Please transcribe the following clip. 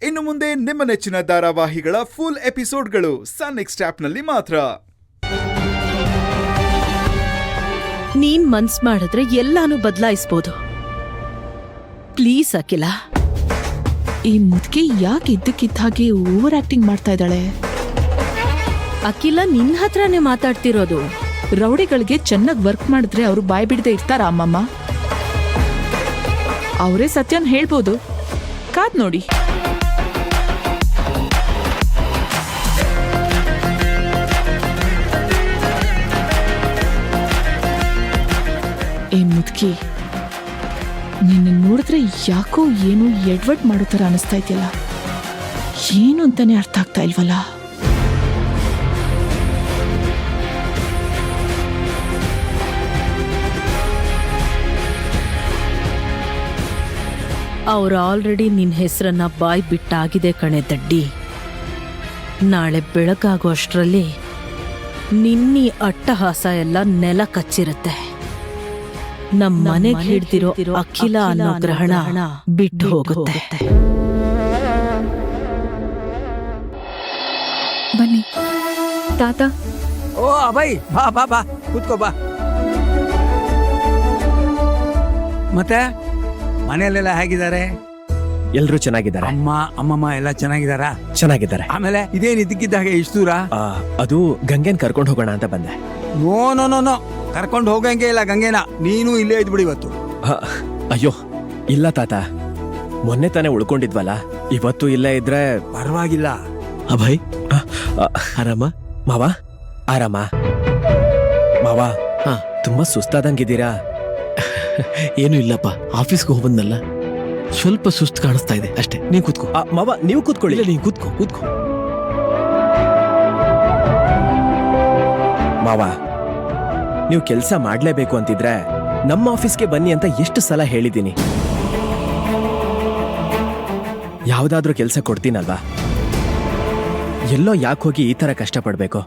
ಇನ್ನು ಮುಂದೆ ನಿಮ್ಮ ನೆಚ್ಚಿನ ಧಾರಾವಾಹಿಗಳ ಫುಲ್ ಎಪಿಸೋಡ್ಗಳು ಸನ್ ನೆಕ್ಸ್ಟ್ ಆಪ್ನಲ್ಲಿ ಮಾತ್ರ. ನೀನ್ ಮನ್ಸ್ ಮಾಡಿದ್ರೆ ಎಲ್ಲಾನು ಬದಲಾಯಿಸಬಹುದು. ಪ್ಲೀಸ್ ಅಖಿಲ. ಈ ಮುದ್ಕೆ ಯಾಕೆ ಇದ್ದಕ್ಕಿದ್ದ ಹಾಗೆ ಓವರ್ ಆಕ್ಟಿಂಗ್ ಮಾಡ್ತಾ ಇದ್ದಾಳೆ? ಅಖಿಲ ನಿನ್ ಹತ್ರನೇ ಮಾತಾಡ್ತಿರೋದು. ರೌಡಿಗಳಿಗೆ ಚೆನ್ನಾಗಿ ವರ್ಕ್ ಮಾಡಿದ್ರೆ ಅವರು ಬಾಯ್ ಬಿಡದೆ ಇರ್ತಾರ ಅಮ್ಮಮ್ಮ? ಅವರೇ ಸತ್ಯನ್ ಹೇಳ್ಬೋದು, ಕಾದ್ ನೋಡಿ. ಏ ಮುದ್ಕಿ, ನಿನ್ನ ನೋಡಿದ್ರೆ ಯಾಕೋ ಏನೋ ಎಡ್ವರ್ಟ್ ಮಾಡೋ ಥರ ಅನಿಸ್ತಾ ಇದೆಯಲ್ಲ. ಏನು ಅಂತಾನೆ ಅರ್ಥ ಆಗ್ತಾ ಇಲ್ವಲ್ಲ. ಅವ್ರು ಆಲ್ರೆಡಿ ನಿನ್ ಹೆಸರನ್ನ ಬಾಯ್ ಬಿಟ್ಟಾಗಿದೆ ಕಣೆ ದಡ್ಡಿ. ನಾಳೆ ಬೆಳಕಾಗೋ ಅಷ್ಟರಲ್ಲಿ ನಿನ್ನೀ ಅಟ್ಟಹಾಸ ಎಲ್ಲ ನೆಲ ಕಚ್ಚಿರುತ್ತೆ. ನಮ್ ಮನೆಗೆ ಹಿಡ್ದಿರೋ ಅಖಿಲ ಅನ್ನೋ ಗ್ರಹಣ ಬಿಟ್ಟು ಹೋಗುತ್ತೆ. ಬನ್ನಿ ತಾತ. ಓ ಅಭಯ್, ಬಾ ಬಾ ಬಾ, ಕೂತ್ಕೋ ಬಾ. ಮತ್ತೆ ಮನೆಯಲ್ಲೆಲ್ಲ ಹೇಗಿದ್ದಾರೆ? ಎಲ್ರು ಚೆನ್ನಾಗಿದ್ದಾರೆ. ಅಮ್ಮಮ್ಮ ಎಲ್ಲ ಚೆನ್ನಾಗಿದ್ದಾರಾ? ಚೆನ್ನಾಗಿದ್ದಾರೆ. ಆಮೇಲೆ ಇದೇನ್ ಇದ್ದಕ್ಕಿದ್ದಾಗೆ ಇಷ್ಟು ದೂರ? ಅದು ಗಂಗೆನ್ ಕರ್ಕೊಂಡು ಹೋಗೋಣ ಅಂತ ಬಂದೆ. ನೋ ನೋ ನೋ ನೋ, ಕರ್ಕೊಂಡು ಹೋಗಂಗೆ ಇಲ್ಲ ಗಂಗೆನ. ನೀನು ಇಲ್ಲೇ ಇದ್ಬಿಡಿ ಇವತ್ತು. ಅಯ್ಯೋ ಇಲ್ಲ ತಾತ, ಮೊನ್ನೆ ತಾನೇ ಉಳ್ಕೊಂಡಿದ್ವಲ್ಲ, ಇವತ್ತು ಇಲ್ಲೇ ಇದ್ರೆ ಪರವಾಗಿಲ್ಲ. ಅಭಯ್ ಆರಾಮ? ಮಾವ ಆರಾಮ? ಮಾವ ತುಂಬಾ ಸುಸ್ತಾದಂಗಿದ್ದೀರಾ? ಏನು ಇಲ್ಲಪ್ಪ, ಆಫೀಸ್ಗೆ ಹೋಗ್ಬಂದಲ್ಲ, ಸ್ವಲ್ಪ ಸುಸ್ತು ಕಾಣಿಸ್ತಾ ಇದೆ ಅಷ್ಟೇ. ನೀನ್ ಕೂತ್ಕೋ. ಮಾವ ನೀವು ಕೂತ್ಕೊಳ್ಳಿ. ನೀನ್ ಕೂತ್ಕೋ ಕೂತ್ಕೋ. ಮಾವ, ನೀವು ಕೆಲಸ ಮಾಡ್ಲೇಬೇಕು ಅಂತಿದ್ರೆ ನಮ್ಮ ಆಫೀಸ್ಗೆ ಬನ್ನಿ ಅಂತ ಎಷ್ಟು ಸಲ ಹೇಳಿದ್ದೀನಿ. ಯಾವ್ದಾದ್ರೂ ಕೆಲಸ ಕೊಡ್ತೀನಲ್ವಾ? ಎಲ್ಲೋ ಯಾಕೆ ಹೋಗಿ ಈ ತರ ಕಷ್ಟಪಡ್ಬೇಕು?